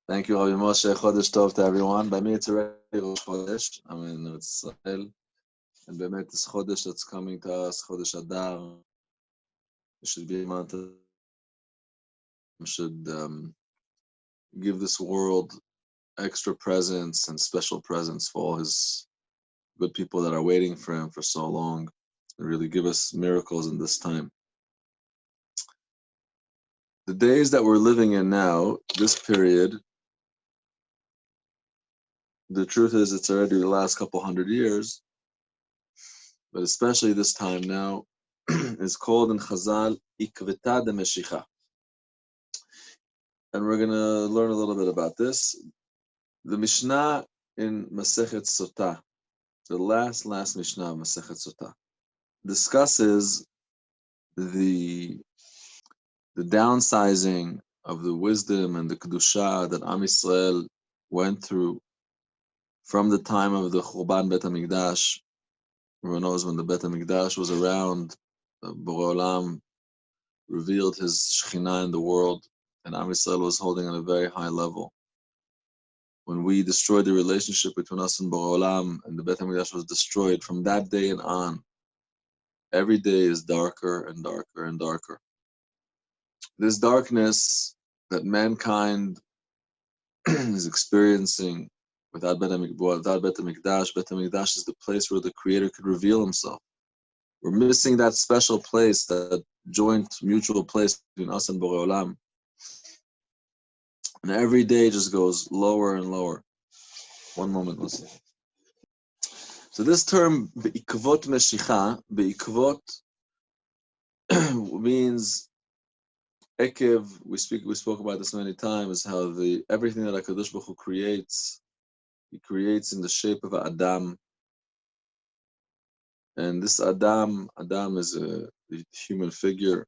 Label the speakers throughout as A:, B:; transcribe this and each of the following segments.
A: Thank you, Rabbi Moshe. Chodesh Tov to everyone. By me, it's already Rosh Chodesh. I'm in Israel. And Bemet this Chodesh that's coming to us, Chodesh ADAR. It should be a month that should give this world extra presents and special presents for all his good people that are waiting for him for so long. And really give us miracles in this time. The days that we're living in now, this period, the truth is it's already the last couple hundred years, but especially this time now, is called in Chazal Ikveta de Meshicha. And we're going to learn a little bit about this. The Mishnah in Masechet Sotah, the last Mishnah of Masechet Sotah, discusses the downsizing of the wisdom and the Kedusha that Am Yisrael went through from the time of the Churban Bet HaMikdash. Everyone knows when the Bet HaMikdash was around, Borei Olam revealed his Shekhinah in the world, and Am Yisrael was holding on a very high level. When we destroyed the relationship between us and Borei Olam, and the Bet HaMikdash was destroyed, from that day and on, every day is darker and darker and darker. This darkness that mankind is experiencing without Bet HaMikdash, Bet HaMikdash is the place where the Creator could reveal himself. We're missing that special place, that joint mutual place between us and Borei Olam. And every day just goes lower and lower. One moment, listen. So this term, be'ikvot meshicha, be'ikvot means ekev. We spoke about this many times. How everything that HaKadosh Baruch Hu creates, he creates in the shape of an Adam. And this Adam is a human figure.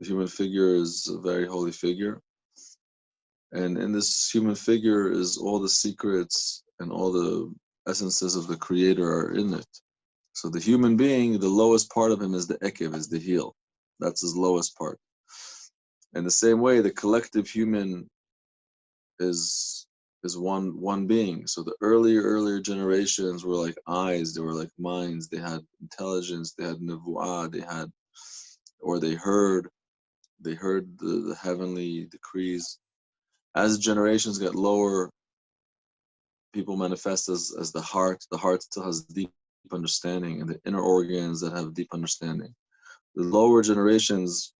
A: The human figure is a very holy figure. And in this human figure is all the secrets and all the essences of the Creator are in it. So the human being, the lowest part of him is the ekev, is the heel. That's his lowest part. In the same way, the collective human is one being. So the earlier generations were like eyes, they were like minds, they had intelligence, they had nevuah, they heard the heavenly decrees. As generations get lower, people manifest as the heart. The heart still has deep understanding, and the inner organs that have deep understanding. The lower generations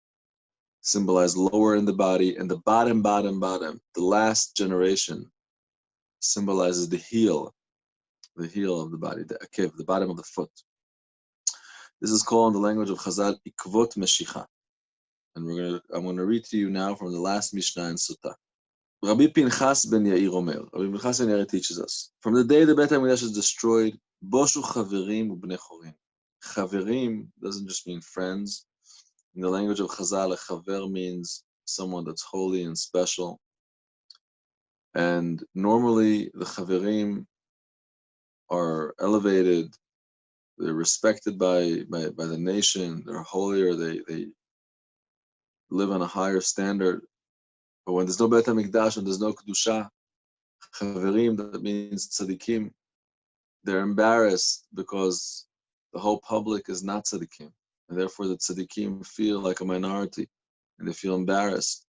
A: symbolize lower in the body, and the bottom, the last generation, symbolizes the heel of the body, the akev, the bottom of the foot. This is called in the language of Chazal, ikvot meshicha. And I'm going to read to you now from the last Mishnah in Sotah. Rabbi Pinchas ben Yair Omer, Rabbi Pinchas ben Yair teaches us, from the day the Bet HaMikdash is destroyed, boshu chaverim ubnei chorim. Chaverim doesn't just mean friends. In the language of Chazal, a chaver means someone that's holy and special. And normally the chaverim are elevated, they're respected by the nation, they're holier, they live on a higher standard. But when there's no Bet HaMikdash, when there's no Kedusha, chaverim, that means tzaddikim, they're embarrassed because the whole public is not tzaddikim. And therefore the tzaddikim feel like a minority, and they feel embarrassed.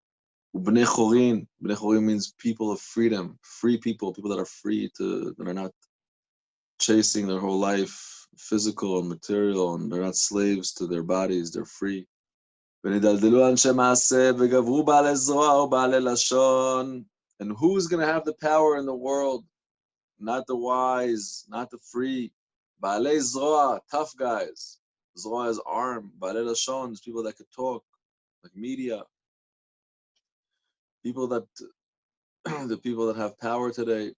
A: Bnei chorim means people of freedom, free people that are free that are not chasing their whole life, physical and material, and they're not slaves to their bodies, they're free. And who's going to have the power in the world? Not the wise, not the free. Baalei zroa, tough guys. Zroa is arm. Baalei lashon is people that could talk, like media. The people that have power today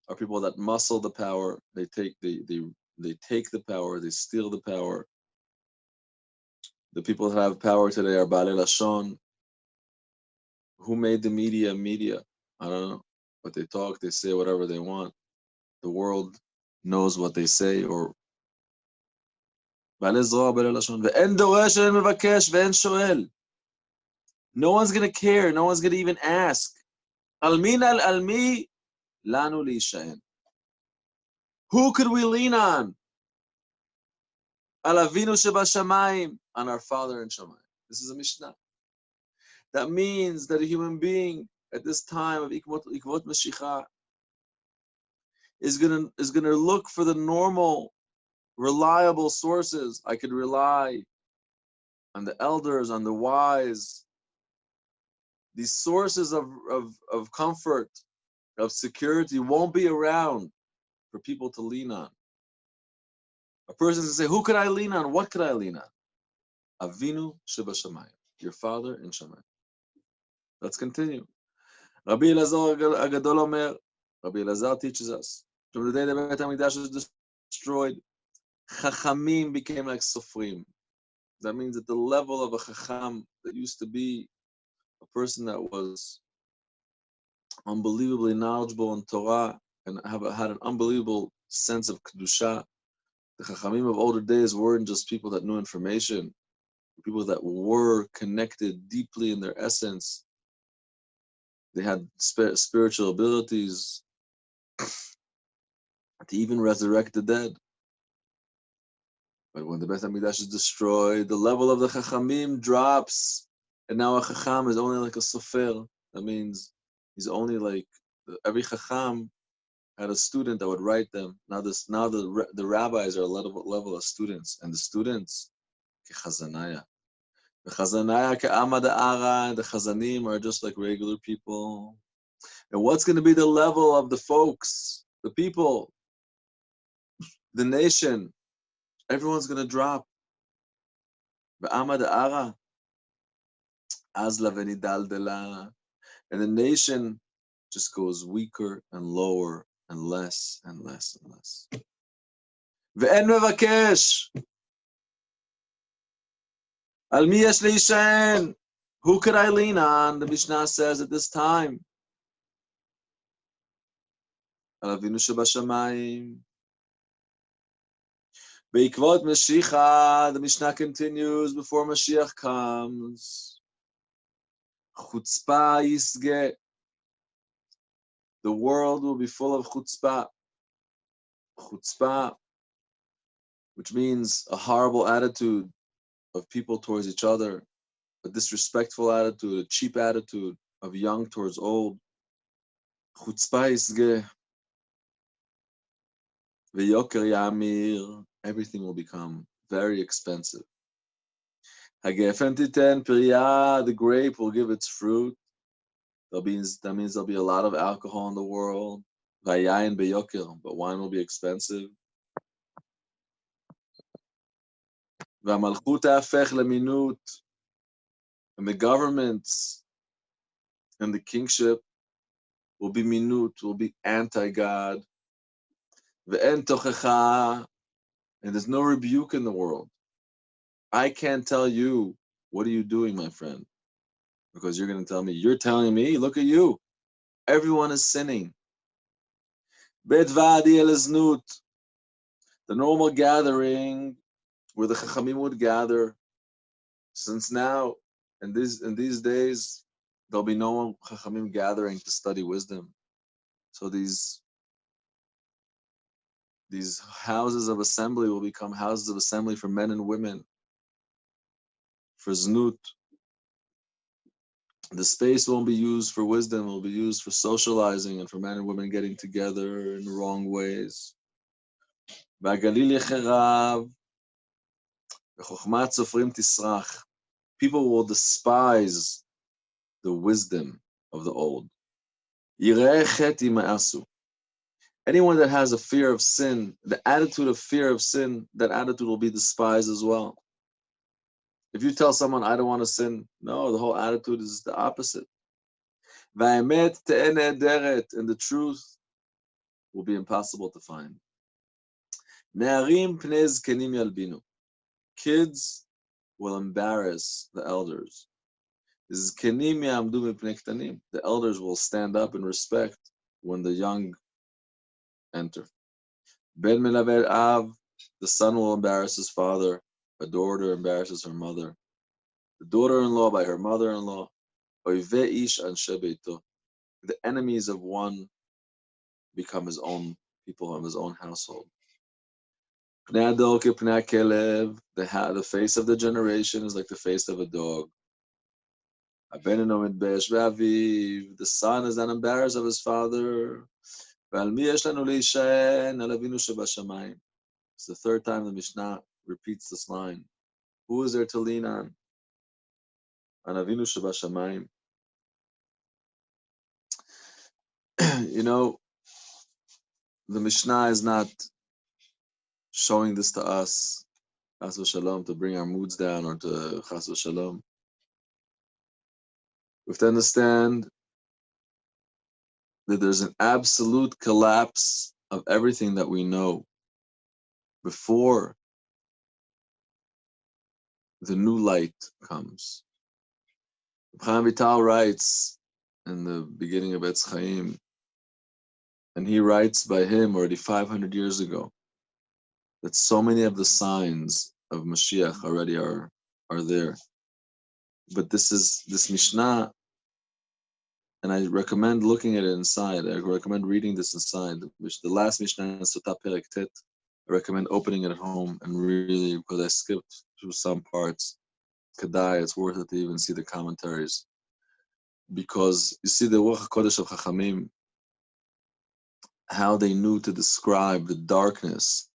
A: are people that muscle the power. They take the power. They steal the power. The people that have power today are Baalei lashon. Who made the media? I don't know. But they talk. They say whatever they want. The world knows what they say, or no one's going to care. No one's going to even ask. Al mi lanu li'ishaen. Who could we lean on? Al Avinu shebashamayim, on our Father in Shamayim. This is a Mishnah. That means that a human being at this time of Ikvot Mashiach is gonna look for the normal, reliable sources. I could rely on the elders, on the wise. These sources of comfort, of security won't be around for people to lean on. A person can say, who could I lean on? What could I lean on? Avinu shebashamayim, your Father in Shamayim. Let's continue. Rabbi Elazar Agadol Omer, Rabbi Elazar teaches us, from the day the Beit HaMikdash was destroyed, Chachamim became like Sofrim. That means at the level of a Chacham that used to be a person that was unbelievably knowledgeable in Torah and had an unbelievable sense of Kedusha. The Chachamim of older days weren't just people that knew information, people that were connected deeply in their essence. They had spiritual abilities to even resurrect the dead. But when the Beit HaMikdash is destroyed, the level of the Chachamim drops, and now a Chacham is only like a Sofer. That means he's only like, every Chacham had a student that would write them. Now the rabbis are a level of students, and the students, Kechazanaya. The Chazanaya Ke'amad Ara, and the Chazanim are just like regular people. And what's going to be the level of the folks, the people, the nation? Everyone's going to drop. Be'amad Ara, Azla v'nidaldela. And the nation just goes weaker and lower and less and less and less. Ve'en mevakesh. Al mi yesh leishaen. Who could I lean on? The Mishnah says at this time. Al Avinu shebashamayim. Be'ikvot Mashiach, the Mishnah continues, before Mashiach comes. Chutzpah yisge. The world will be full of chutzpah. Chutzpah, which means a horrible attitude of people towards each other, a disrespectful attitude, a cheap attitude of young towards old. Chutzpah yisge. Ve'yoker yamir. Everything will become very expensive. Hagefen titen pirya. The grape will give its fruit. That means there'll be a lot of alcohol in the world. Vayayin beyoker, but wine will be expensive. V'amalchut hafech leminut, and the governments and the kingship will be minut, will be anti-God. Ve'en tochecha, and there's no rebuke in the world. I can't tell you, what are you doing, my friend? Because you're going to tell me, you're telling me, look at you. Everyone is sinning. Bet vadi eleznut, the normal gathering where the Chachamim would gather. Since now, in these days, there'll be no Chachamim gathering to study wisdom. So these houses of assembly will become houses of assembly for men and women, for znut. The space won't be used for wisdom, it will be used for socializing and for men and women getting together in the wrong ways. People will despise the wisdom of the old. Anyone that has a fear of sin, the attitude of fear of sin, that attitude will be despised as well. If you tell someone, I don't want to sin, no, the whole attitude is the opposite. And the truth will be impossible to find. Kids will embarrass the elders. The elders will stand up in respect when the young enter. Ben melaver av, the son will embarrass his father. A daughter embarrasses her mother. The daughter-in-law by her mother-in-law. Oivei ish anshe beito. the enemies of one become his own people of his own household. The face of the generation is like the face of a dog. The son is not embarrassed of his father. It's the third time the Mishnah repeats this line. Who is there to lean on? On Avinu Shebashamayim. You know, the Mishnah is not showing this to us, chas v'shalom, to bring our moods down or to chas v'shalom. We have to understand that there's an absolute collapse of everything that we know before the new light comes. Chaim Vital writes in the beginning of Etz Chaim, and he writes by him already 500 years ago, that so many of the signs of Mashiach already are there. But this Mishnah, and I recommend looking at it inside. I recommend reading this inside. The last Mishnah in Sotah Perek Tet, I recommend opening it at home and really, because I skipped through some parts. Kedai, it's worth it to even see the commentaries. Because you see the Ruach HaKodesh of Chachamim, how they knew to describe the darkness.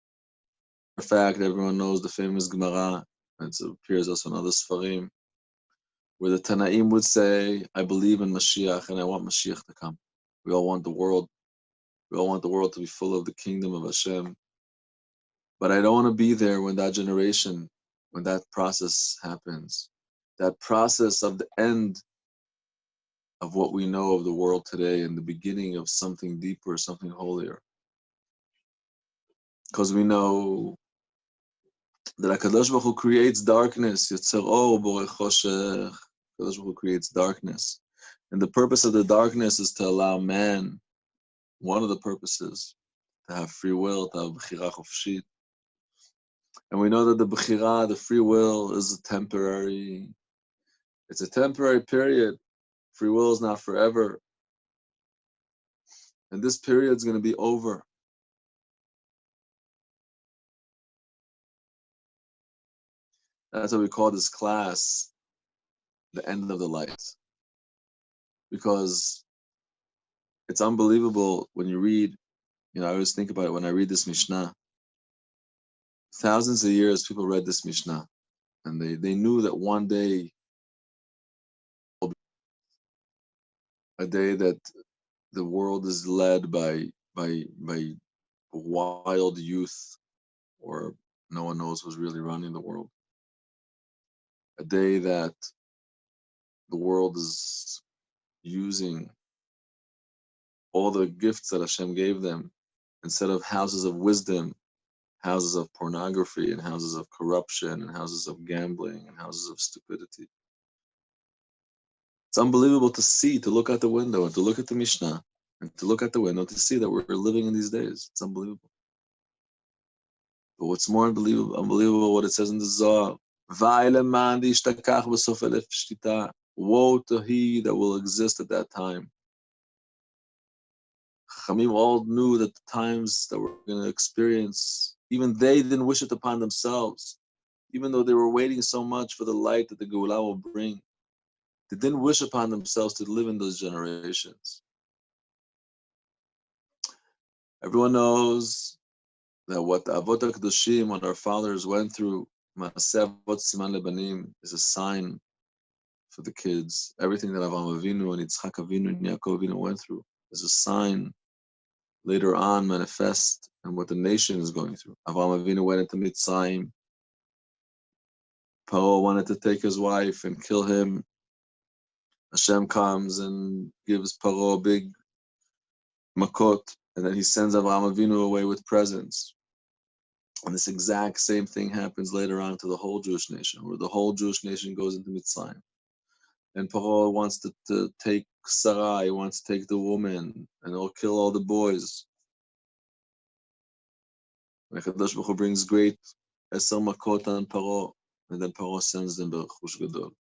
A: In fact, everyone knows the famous Gemara, and it appears also in other Sfarim, where the Tanaim would say, I believe in Mashiach and I want Mashiach to come. We all want the world to be full of the kingdom of Hashem. But I don't want to be there when that generation, when that process happens. That process of the end of what we know of the world today and the beginning of something deeper, something holier. Because we know that HaKadosh Baruch Hu creates darkness. Yetzer Or Borei Choshech. HaKadosh Baruch Hu creates darkness. And the purpose of the darkness is to allow man, one of the purposes, to have free will, to have Bechira Chofshit. And we know that the Bechira, the free will, is it's a temporary period. Free will is not forever. And this period is going to be over. That's what we call this class the end of the light. Because it's unbelievable when you read, I always think about it when I read this Mishnah. Thousands of years people read this Mishnah, and they knew that one day, a day that the world is led by wild youth, or no one knows who's really running the world. A day that the world is using all the gifts that Hashem gave them, instead of houses of wisdom, houses of pornography, and houses of corruption, and houses of gambling, and houses of stupidity. It's unbelievable to look out the window and to look at the Mishnah, and to look out the window to see that we're living in these days. It's unbelievable. But what's more unbelievable what it says in the Zohar. Woe to he that will exist at that time. Chachamim all knew that the times that we're going to experience, even they didn't wish it upon themselves. Even though they were waiting so much for the light that the Geulah will bring, they didn't wish upon themselves to live in those generations. Everyone knows that what the Avot HaKadoshim, what our fathers went through, Maaseh Avot Siman Lebanim, is a sign for the kids. Everything that Avraham Avinu and Yitzchak Avinu and Yaakov Avinu went through is a sign later on manifest in what the nation is going through. Avraham Avinu went into Mitzrayim. Paro wanted to take his wife and kill him. Hashem comes and gives Paro a big makot, and then he sends Avraham Avinu away with presents. And this exact same thing happens later on to the whole Jewish nation, where the whole Jewish nation goes into Mitzrayim. And Paro wants to take Sarah, he wants to take the woman, and he'll kill all the boys. And HaKadosh Baruch Hu brings great Eser Makot on Paro, and then Paro sends them Berechush Gadol.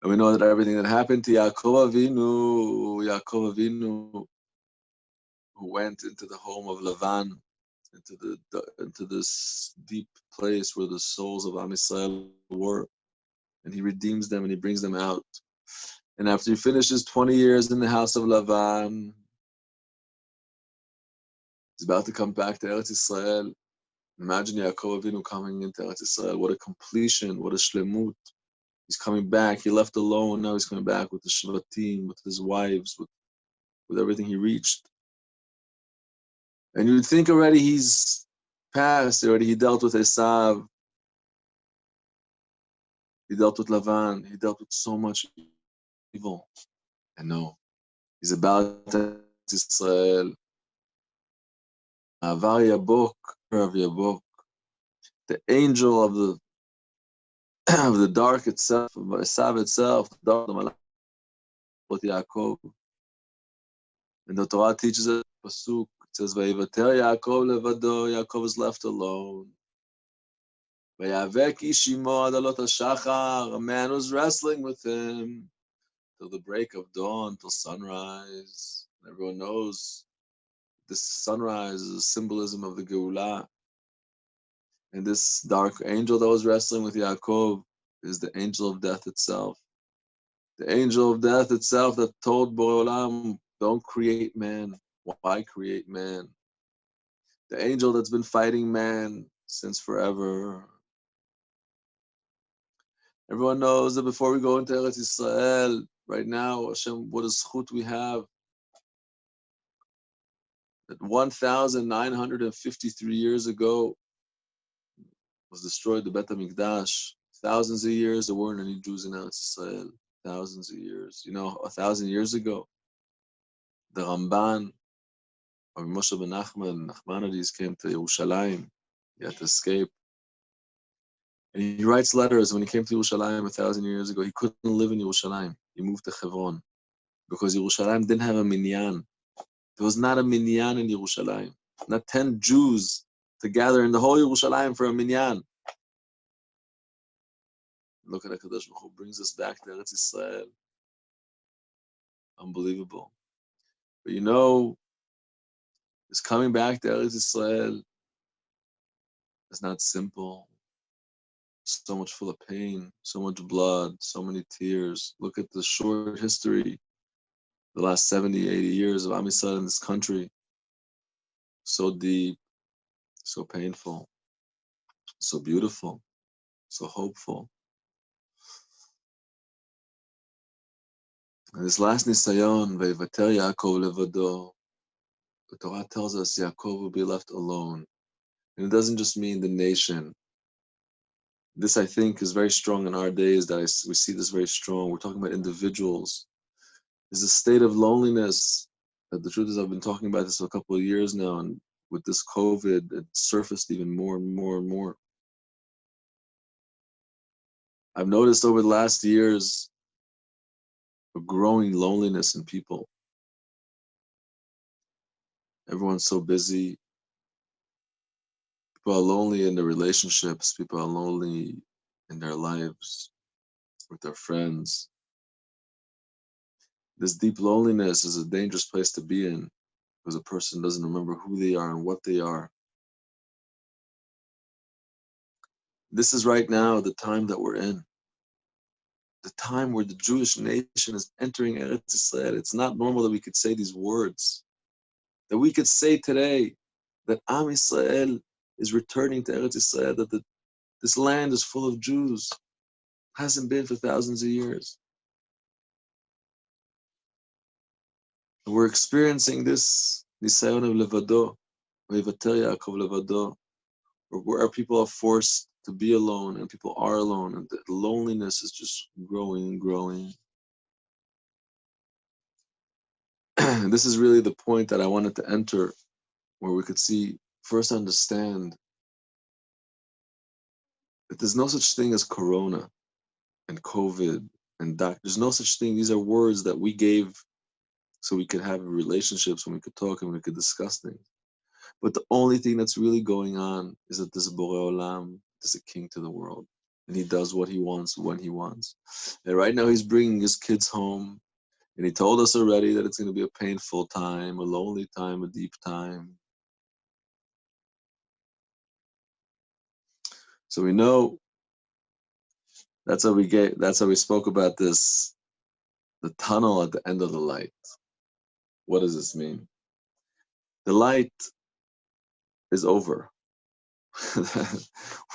A: And we know that everything that happened to Yaakov Avinu, who went into the home of Lavan, into this deep place where the souls of Am Yisrael were, and he redeems them and he brings them out. And after he finishes 20 years in the house of Lavan, he's about to come back to Eretz Yisrael. Imagine Yaakov Avinu coming into Eretz Yisrael. What a completion, what a shlemut. He's coming back. He left alone. Now he's coming back with the Shvatim, with his wives, with everything he reached. And you'd think already he's passed. Already he dealt with Esav. He dealt with Lavan. He dealt with so much evil. And no, he's about to Israel. Avar Yabok, Rav Yabok, the angel of the of the dark itself, of Esav itself, the dark of Malach Yaakov. And the Torah teaches us, pasuk, it says, "Vayivater Yaakov levado." Yaakov is left alone. Vayavek ish imo ad alot hashachar. A man was wrestling with him till the break of dawn, till sunrise. And everyone knows this sunrise is a symbolism of the Geulah. And this dark angel that was wrestling with Yaakov is the angel of death itself. The angel of death itself that told Borei Olam, don't create man. Why create man? The angel that's been fighting man since forever. Everyone knows that before we go into Eretz Yisrael, right now, Hashem, what a zchut we have. That 1,953 years ago was destroyed the Bet HaMikdash. Thousands of years there weren't any Jews in Eretz Yisrael. Thousands of years. 1,000 years ago, the Ramban, Rabbi Moshe ben Nachmanides came to Yerushalayim. He had to escape. And he writes letters. When he came to Yerushalayim 1,000 years ago, he couldn't live in Yerushalayim. He moved to Hebron because Yerushalayim didn't have a minyan. There was not a minyan in Yerushalayim. Not 10 Jews to gather in the whole Yerushalayim for a minyan. Look at HaKadosh Baruch Hu brings us back to Eretz Yisrael. Unbelievable. But this coming back to Eretz Yisrael is not simple. So much full of pain, so much blood, so many tears. Look at the short history, the last 70, 80 years of Am Yisrael in this country. So deep, so painful, so beautiful, so hopeful. And this last nisayon, Vayivater Yaakov levado, the Torah tells us Yaakov will be left alone. And it doesn't just mean the nation. This, I think, is very strong in our days, that we see this very strong. We're talking about individuals. There's a state of loneliness. The truth is, I've been talking about this for a couple of years now, and with this COVID, it surfaced even more and more and more. I've noticed over the last years a growing loneliness in people. Everyone's so busy. People are lonely in their relationships. People are lonely in their lives, with their friends. This deep loneliness is a dangerous place to be in because a person doesn't remember who they are and what they are. This is right now the time that we're in. The time where the Jewish nation is entering Eretz Yisrael. It's not normal that we could say these words. That we could say today that Am Yisrael is returning to Eretz Yisrael, that this land is full of Jews. Hasn't been for thousands of years. And we're experiencing this Nisayon of Levado, Vayivater Yaakov levado, where people are forced to be alone and people are alone, and the loneliness is just growing and growing. This is really the point that I wanted to enter, where we could first understand that there's no such thing as Corona and COVID and there's no such thing. These are words that we gave so we could have relationships, when we could talk and we could discuss things. But the only thing that's really going on is that there's a Borei Olam, there's a king to the world. and he does what he wants when he wants. And right now he's bringing his kids home, and he told us already that it's going to be a painful time, a lonely time, a deep time. So we know that's how we spoke about this, the tunnel at the end of the light. What does this mean? The light is over.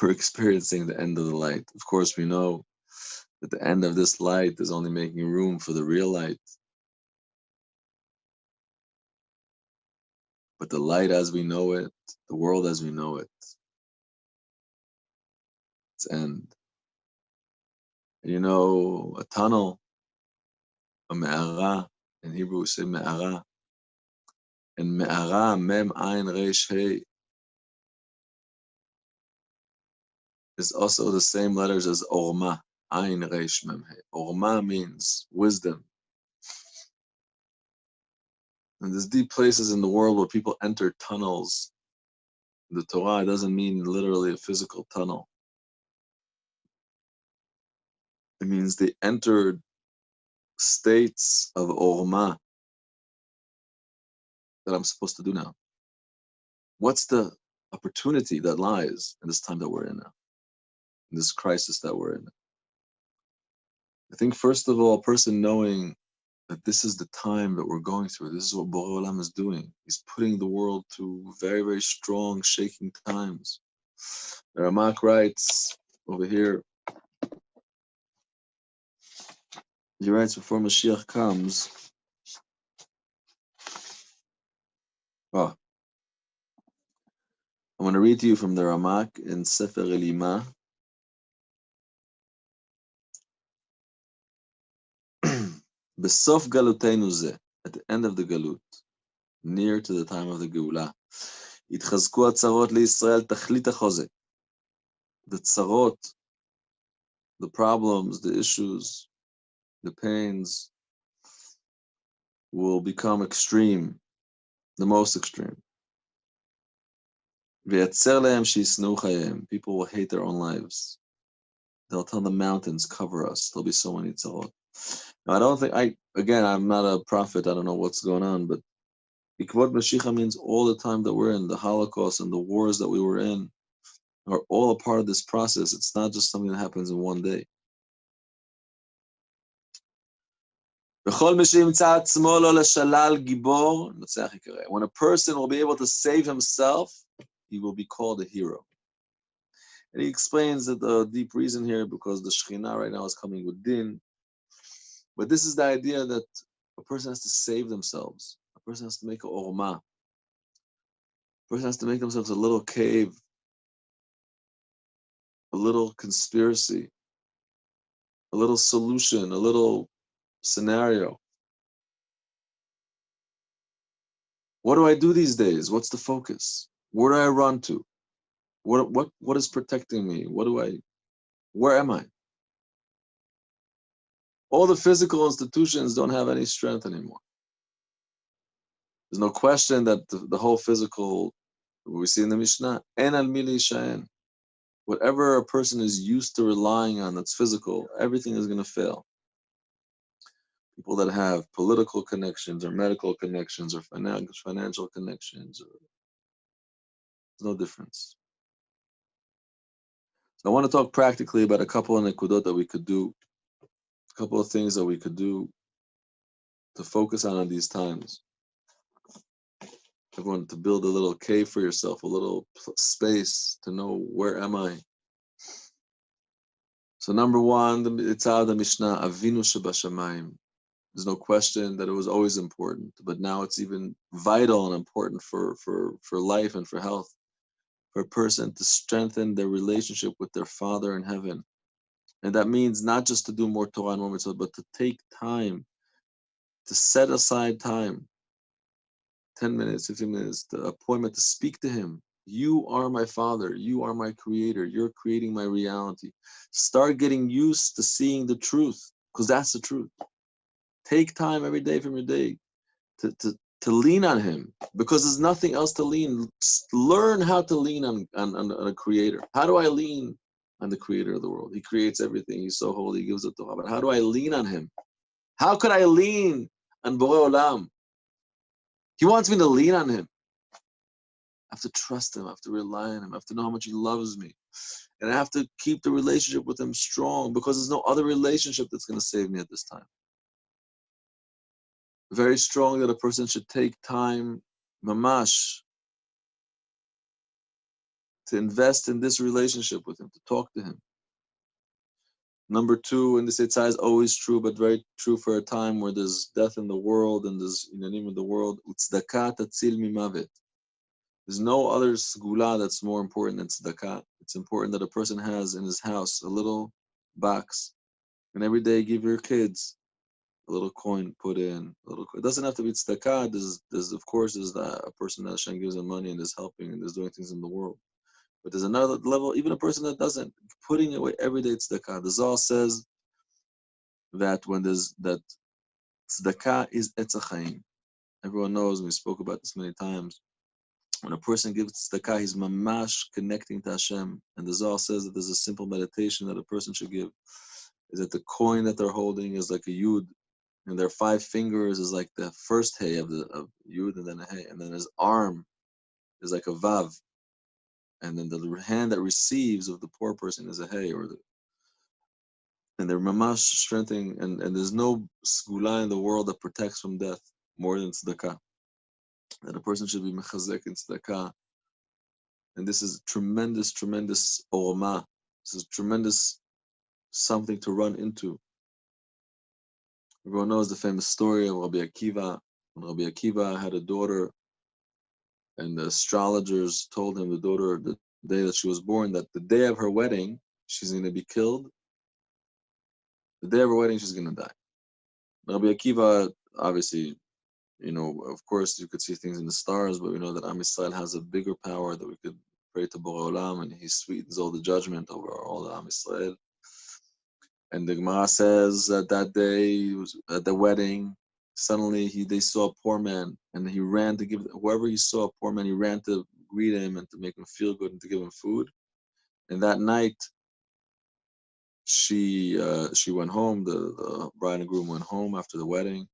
A: We're experiencing the end of the light. Of course, we know that the end of this light is only making room for the real light. But the light as we know it, the world as we know it, its end. And you know, a tunnel, a me'ara, in Hebrew we say me'ara, and me'ara, mem ayin resh hey, is also the same letters as orma, ayin resh mem hey. Orma means wisdom. And there's deep places in the world where people enter tunnels. The Torah doesn't mean literally a physical tunnel. It means they entered states of orma that I'm supposed to do now. What's the opportunity that lies in this time that we're in now, in this crisis that we're in? I think first of all, a person knowing that this is the time that we're going through, this is what Borei Olam is doing. He's putting the world to very, very strong, shaking times. The Ramak writes over here, he writes before Mashiach comes, oh, I'm going to read to you from the Ramak in Sefer Elima. Besof galutenu ze, at the end of the galut, near to the time of the Geula, יתחזקו הצרות לישראל תכלית החוזק. The tzarot, the problems, the issues, the pains will become extreme, the most extreme. וייצר להם שישנאו חייהם. People will hate their own lives. They'll tell the mountains, cover us. There'll be so many tzarot. Now, I don't think, I'm not a prophet, I don't know what's going on, but Ikvot Mashiach means all the time that we're in, the Holocaust and the wars that we were in, are all a part of this process. It's not just something that happens in one day. When a person will be able to save himself, he will be called a hero. And he explains that the deep reason here, because the Shekhinah right now is coming with din. But this is the idea that a person has to save themselves. A person has to make a orma. A person has to make themselves a little cave, a little conspiracy, a little solution, a little scenario. What do I do these days? What's the focus? Where do I run to? What is protecting me? Where am I? All the physical institutions don't have any strength anymore. There's no question that the whole physical, we see in the Mishnah, en al mili sha'en. Whatever a person is used to relying on that's physical, everything is going to fail. People that have political connections or medical connections or financial connections, there's no difference. So I want to talk practically about a couple of nekudot that we could do, a couple of things that we could do to focus on in these times. Everyone to build a little cave for yourself, a little space to know where am I. So number one, it's out of the Mishnah, Avinu Shebashamayim. There's no question that it was always important, but now it's even vital and important for life and for health, for a person to strengthen their relationship with their Father in heaven. And that means not just to do more Torah and more mitzvot, but to take time, to set aside time, 10 minutes, 15 minutes, the appointment to speak to him. You are my Father. You are my Creator. You're creating my reality. Start getting used to seeing the truth, because that's the truth. Take time every day from your day to lean on him, because there's nothing else to lean. Learn how to lean on a Creator. How do I lean on the creator of the world. He creates everything. He's so holy. He gives it Torah. But how do I lean on him? How could I lean on Borei Olam? He wants me to lean on him. I have to trust him. I have to rely on him. I have to know how much he loves me. And I have to keep the relationship with him strong because there's no other relationship that's going to save me at this time. Very strong that a person should take time, mamash, to invest in this relationship with him, to talk to him. Number two, and this Eitzah is always true, but very true for a time where there's death in the world and there's in the world. Tzedakah tatzil mimavet. There's no other segula that's more important than tzedakah. It's important that a person has in his house a little box, and every day give your kids a little coin put in. It doesn't have to be tzedakah. There's of course there's a person that Hashem gives him money and is helping and is doing things in the world. But there's another level, even a person that doesn't, putting away every day tzedakah. The Zohar says that when there's that tzedakah is etz chaim. Everyone knows, and we spoke about this many times. When a person gives tzedakah, he's mamash connecting to Hashem. And the Zohar says that there's a simple meditation that a person should give. Is that the coin that they're holding is like a yud, and their 5 fingers is like the first hay of yud, and then a hay, and then his arm is like a vav, and then the hand that receives of the poor person is a hay, and they're mamash strengthening, and there's no segula in the world that protects from death more than tzedakah. That a person should be mechazek in tzedakah, and this is tremendous, tremendous orma. This is tremendous something to run into. Everyone knows the famous story of Rabbi Akiva. When Rabbi Akiva had a daughter, and the astrologers told him, the daughter, the day that she was born, that the day of her wedding, she's going to be killed. The day of her wedding, she's going to die. Rabbi Akiva, obviously, of course, you could see things in the stars, but we know that Am Yisrael has a bigger power that we could pray to Borei Olam, and he sweetens all the judgment over all the Am Yisrael. And the Gemara says that that day, at the wedding, suddenly they saw a poor man, and he ran to give, whoever he saw a poor man, he ran to greet him and to make him feel good and to give him food. And that night, she went home, the bride and groom went home after the wedding,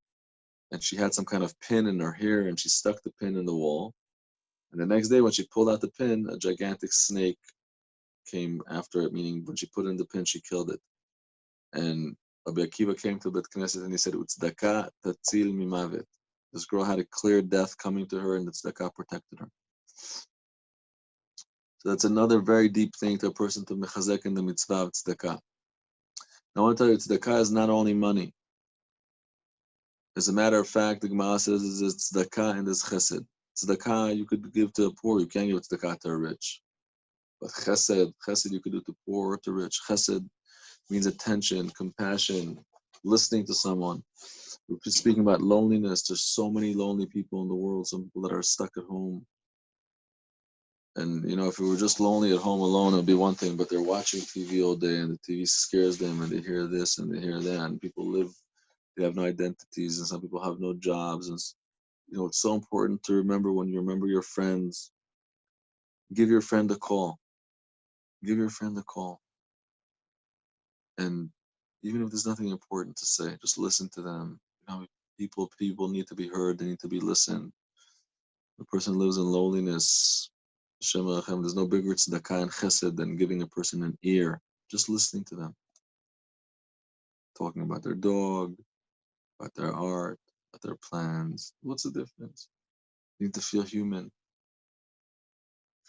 A: and she had some kind of pin in her hair, and she stuck the pin in the wall. And the next day, when she pulled out the pin, a gigantic snake came after it, meaning when she put in the pin, she killed it. And Rabbi Akiva came to Bet Knesset and he said, "Tzedakah tatzil mimavet." This girl had a clear death coming to her, and the tzedakah protected her. So that's another very deep thing to a person to mechazek in the mitzvah of tzedakah. Now I want to tell you, tzedakah is not only money. As a matter of fact, the Gemara says it's tzedakah and there's chesed. Tzedakah you could give to a poor, you can't give tzedakah to a rich. But chesed you could do to poor or to rich. Chesed means attention, compassion, listening to someone. We're speaking about loneliness. There's so many lonely people in the world, some people that are stuck at home. And, if we were just lonely at home alone, it would be one thing, but they're watching TV all day, and the TV scares them, and they hear this and they hear that, and people they have no identities, and some people have no jobs. And, it's so important to remember when you remember your friends, give your friend a call. Give your friend a call. And even if there's nothing important to say, just listen to them. People need to be heard. They need to be listened. The person lives in loneliness. Hashem Arachem, there's no bigger tzedakah and chesed than giving a person an ear, just listening to them, talking about their dog, about their art, about their plans. What's the difference? You need to feel human,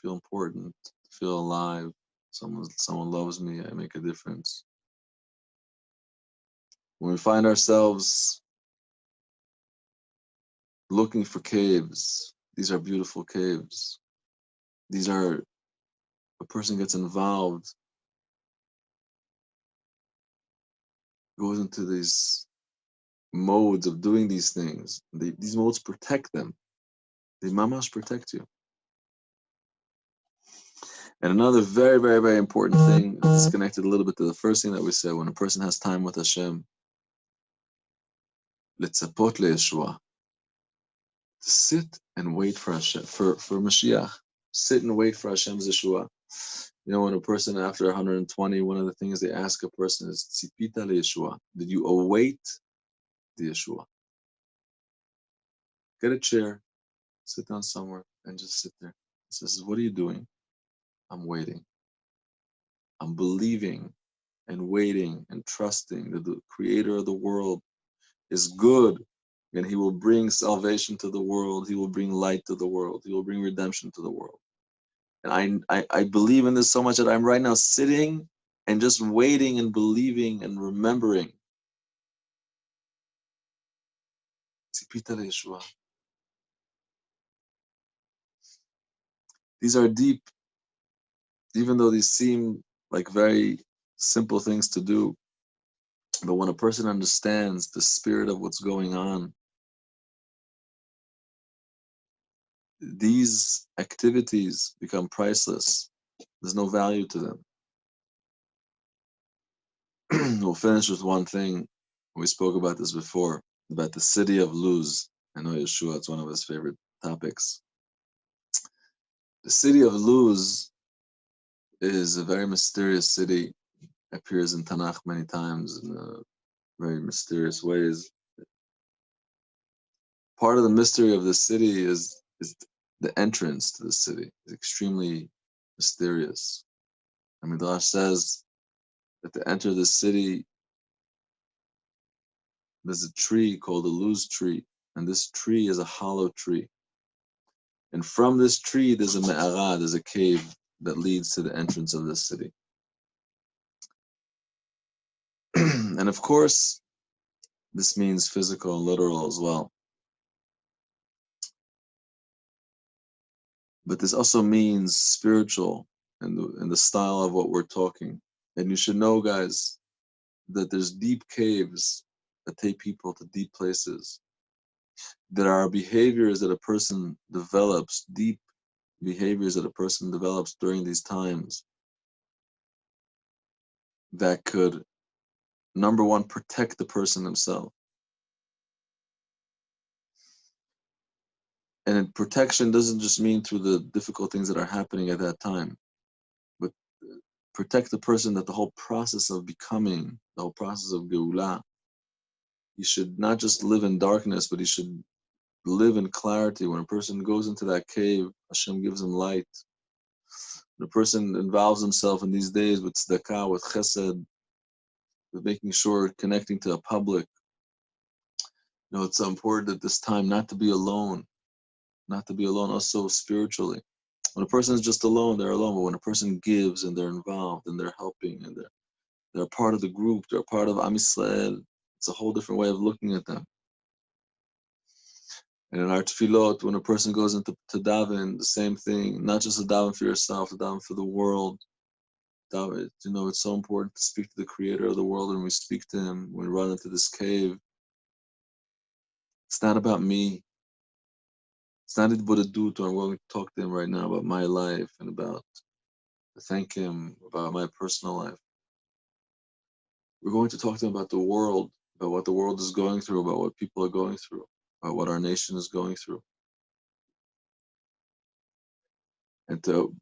A: feel important, feel alive. Someone loves me. I make a difference. When we find ourselves looking for caves, these are beautiful caves. These are, a person gets involved, goes into these modes of doing these things. These modes protect them. They mamash protect you. And another very, very, very important thing, is connected a little bit to the first thing that we said, when a person has time with Hashem, letzapot leYeshua, to sit and wait for Hashem, for Mashiach. Sit and wait for Hashem's Yeshua. When a person after 120, one of the things they ask a person is, Tzipita Yeshua, did you await the Yeshua? Get a chair, sit down somewhere, and just sit there. He says, what are you doing? I'm waiting. I'm believing and waiting and trusting that the creator of the world is good, and he will bring salvation to the world. He will bring light to the world. He will bring redemption to the world. And I believe in this so much that I'm right now sitting and just waiting and believing and remembering. Tzipita Yeshua. These are deep, even though these seem like very simple things to do. But when a person understands the spirit of what's going on, these activities become priceless. There's no value to them. We'll finish with one thing. We spoke about this before, about the city of Luz. I know Yeshua, it's one of his favorite topics. The city of Luz is a very mysterious city. Appears in Tanakh many times in very mysterious ways. Part of the mystery of the city is the entrance to the city. It's extremely mysterious. I mean, Midrash says that to enter the city, there's a tree called the Luz tree, and this tree is a hollow tree. And from this tree, there's a me'ara, there's a cave that leads to the entrance of this city. And of course, this means physical and literal as well. But this also means spiritual in the style of what we're talking. And you should know, guys, that there's deep caves that take people to deep places. There are behaviors that a person develops, deep behaviors that a person develops during these times that could, number one, protect the person himself. And protection doesn't just mean through the difficult things that are happening at that time, but protect the person that the whole process of becoming, the whole process of Geulah, he should not just live in darkness, but he should live in clarity. When a person goes into that cave, Hashem gives him light. When a person involves himself in these days with tzedakah, with chesed, with making sure connecting to a public, it's so important at this time not to be alone, also spiritually. When a person is just alone, they're alone. But when a person gives and they're involved and they're helping and they're part of the group, they're part of Am Yisrael, it's a whole different way of looking at them. And in our tefillot, when a person goes into to daven, the same thing, not just to daven for yourself, to daven for the world. Daven, it's so important to speak to the creator of the world. When we speak to him, when we run into this cave, it's not about me. It's not about a dude. I'm going to talk to him right now about my life and about to thank him about my personal life. We're going to talk to him about the world, about what the world is going through, about what people are going through, about what our nation is going through. And to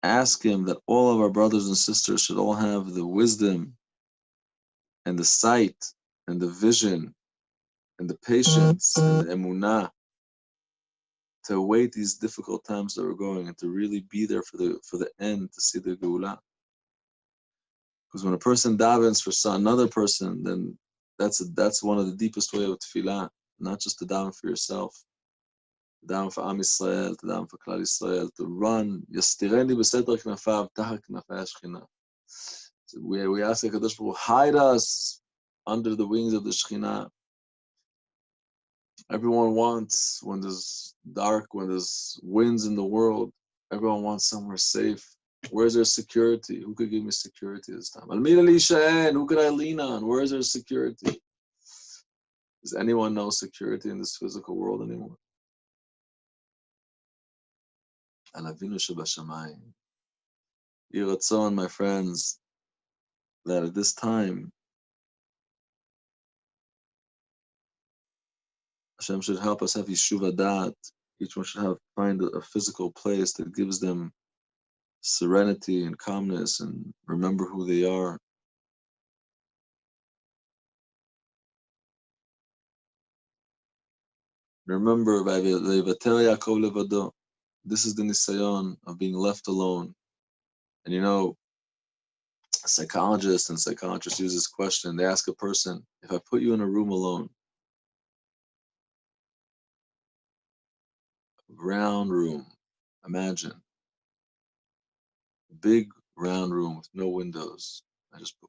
A: ask him that all of our brothers and sisters should all have the wisdom and the sight and the vision and the patience and the emunah to await these difficult times that we're going and to really be there for the end, to see the Geulah. Because when a person davens for another person, then that's one of the deepest way of tefillah, not just to daven for yourself, to daven for Am Yisrael, to daven for Klal Yisrael, to run, yastireni b'seter knafav, tahak knafei Shechina. We ask HaKadosh Baruch Hu, hide us under the wings of the Shekhinah. Everyone wants, when there's dark, when there's winds in the world, everyone wants somewhere safe. Where's there security? Who could give me security this time? Al-Mir Al-Isha'en, who could I lean on? Where is there security? Does anyone know security in this physical world anymore? Al-Avinu Shebashamayim. Yiratzon, my friends, that at this time, Hashem should help us have Yeshuv Adat. Each one should find a physical place that gives them serenity and calmness and remember who they are. Remember, this is the nisayon of being left alone. And you know, psychologists use this question. They ask a person, if I put you in a room alone, round room, imagine, a big round room with no windows.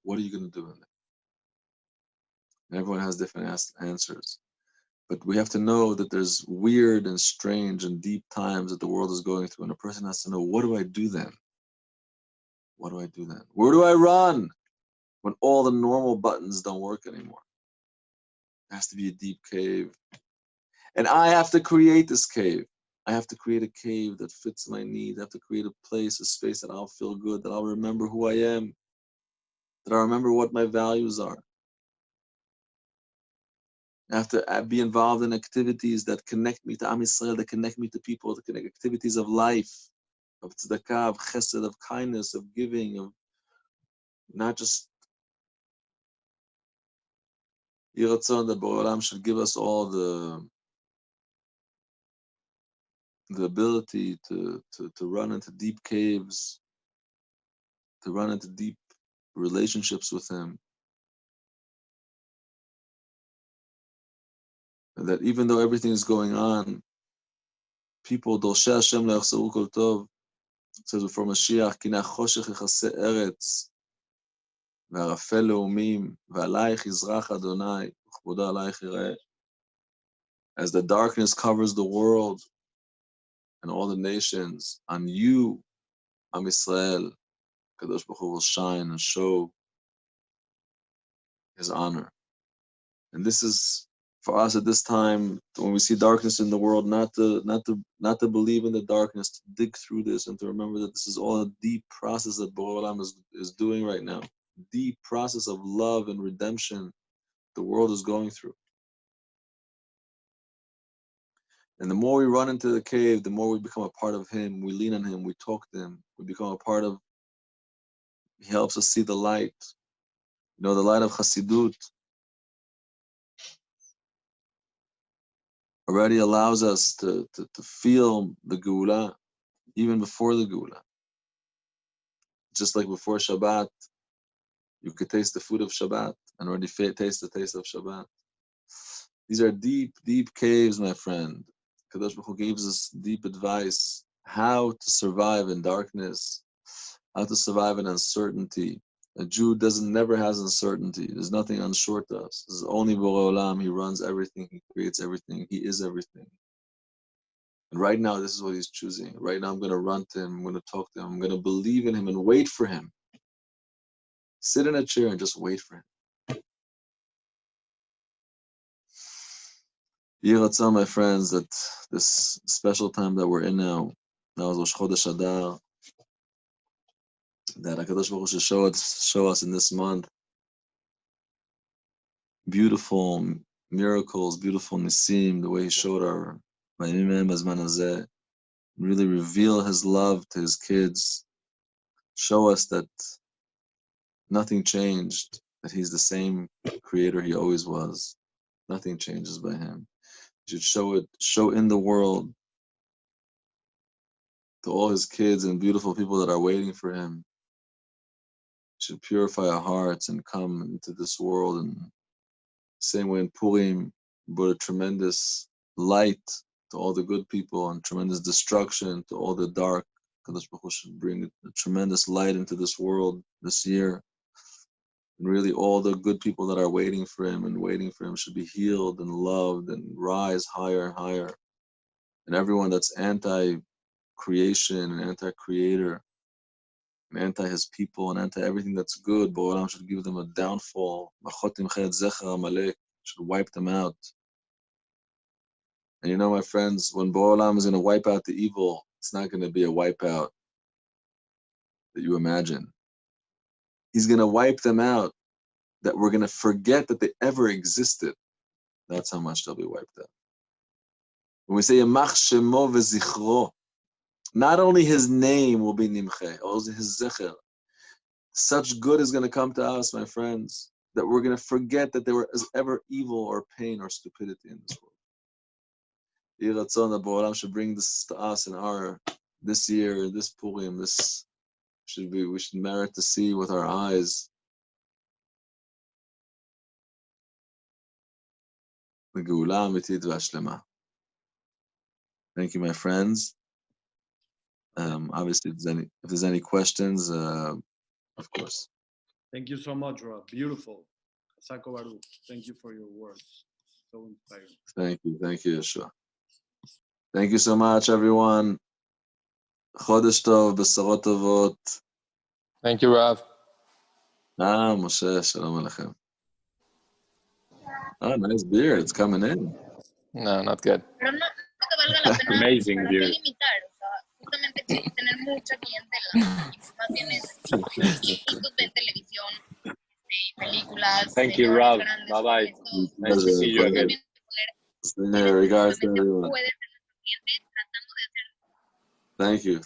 A: What are you going to do in there? And everyone has different answers. But we have to know that there's weird and strange and deep times that the world is going through. And a person has to know, what do I do then? What do I do then? Where do I run when all the normal buttons don't work anymore? It has to be a deep cave. And I have to create this cave. I have to create a cave that fits my need. I have to create a place, a space that I'll feel good, that I'll remember who I am, that I'll remember what my values are. I have to be involved in activities that connect me to Am Yisrael, that connect me to people, that connect activities of life, of tzedakah, of chesed, of kindness, of giving, of not just Yiratzon, that Borei Olam should give us all the ability to run into deep caves, to run into deep relationships with Him. And that even though everything is going on, people, Dolshei Hashem le'achsaru kol tov, it says before Mashiach, Ki na'choshech yichaseh eretz, ve'arafel le'umim, ve'alayich yizrach Adonai, v'chvodo alayich yireh. As the darkness covers the world and all the nations, on you, Am Yisrael, Kadosh Baruch Hu will shine and show His honor. And this is for us at this time, when we see darkness in the world, not to believe in the darkness, to dig through this and to remember that this is all a deep process that Borei Olam is doing right now. Deep process of love and redemption the world is going through. And the more we run into the cave, the more we become a part of Him. We lean on Him. We talk to Him. We become a part of. He helps us see the light. You know, the light of Chassidut already allows us to feel the Geula even before the Geula. Just like before Shabbat, you could taste the food of Shabbat and already taste the taste of Shabbat. These are deep, deep caves, my friend. Kadosh Baruch Hu gives us deep advice how to survive in darkness, how to survive in uncertainty. A Jew never has uncertainty. There's nothing unsure to us. This is only Borei Olam. He runs everything. He creates everything. He is everything. And right now, this is what He's choosing. Right now, I'm going to run to Him. I'm going to talk to Him. I'm going to believe in Him and wait for Him. Sit in a chair and just wait for Him. Yiratzon, my friends, that this special time that we're in now is Rosh Chodesh Adar, that HaKadosh Baruch Hu should show us in this month beautiful miracles, beautiful nisim, the way He showed our Vayimim Bazman Hazeh, really reveal His love to His kids, show us that nothing changed, that He's the same Creator He always was. Nothing changes by Him. He should show in the world to all His kids and beautiful people that are waiting for Him. He should purify our hearts and come into this world. And same way in Purim, brought a tremendous light to all the good people and tremendous destruction to all the dark. Kadosh Baruch Hu should bring a tremendous light into this world this year. And really all the good people that are waiting for Him should be healed and loved and rise higher and higher. And everyone that's anti-creation and anti-creator and anti His people and anti everything that's good, Borei Olam should give them a downfall. Should wipe them out. And you know, my friends, when Borei Olam is going to wipe out the evil, it's not going to be a wipeout that you imagine. He's going to wipe them out that we're going to forget that they ever existed. That's how much they'll be wiped out. When we say Yamach Shemo V'Zichro, Not only his name will be nimche, also his zecher. Such good is going to come to us, my friends, that we're going to forget that there was ever evil or pain or stupidity in this world. Yeh Ratzon that Ba'olam should bring this to us in our this year, this Purim. This we should merit to see with our eyes the Geula Amitit V'Ashlema. Thank you, my friends. Obviously, if there's any questions, of course.
B: Thank you so much, Rob. Beautiful. Sako Baruch. Thank you for your words. So inspiring.
A: Thank you, Yeshua. Thank you so much, everyone. Chodesh Tov, Besarot Tovot.
C: Thank you, Rav.
A: Moshe, Shalom Aleichem. Oh, nice beer. It's coming in.
C: No, not good.
D: Amazing beer. Thank you, Rob. Bye-bye. Nice to see you again.
A: Regards to everyone. Thank you.